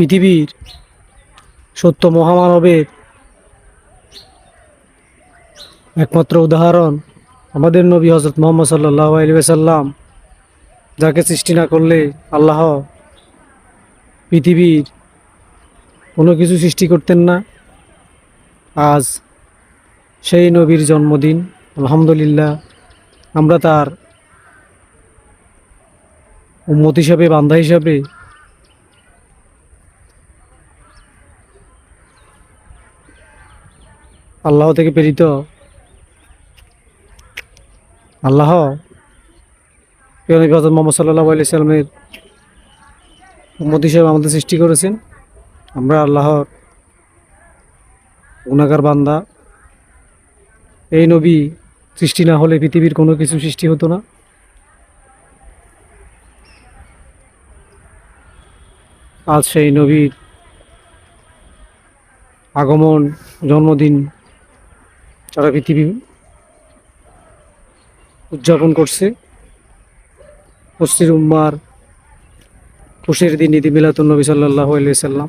পৃথিবীর সত্য মহামানবের একমাত্র উদাহরণ আমাদের নবী হযরত মুহাম্মদ সাল্লাল্লাহু আলাইহি ওয়াসাল্লাম, যাকে সৃষ্টি না করলে আল্লাহ পৃথিবীর কোনো কিছু সৃষ্টি করতেন না। আজ সেই নবীর জন্মদিন। আলহামদুলিল্লাহ, আমরা তার উম্মত হিসাবে, বান্দা হিসাবে আল্লাহ থেকে প্রেরিত আল্লাহ নবী হযরত মুহাম্মদ সাল্লাল্লাহু আলাইহি সাল্লামের উম্মত হিসেবে আমাদের সৃষ্টি করেছেন। আমরা আল্লাহর গুনাহগার বান্দা। এই নবী সৃষ্টি না হলে পৃথিবীর কোনো কিছু সৃষ্টি হতো না। আজ সেই নবীর আগমন, জন্মদিন সারা পৃথিবী উদযাপন করছে। মুসলিম উম্মার খুশির দিন ঈদ মিলাদুন নবী সাল্লাল্লাহু আলাইহি সাল্লাম।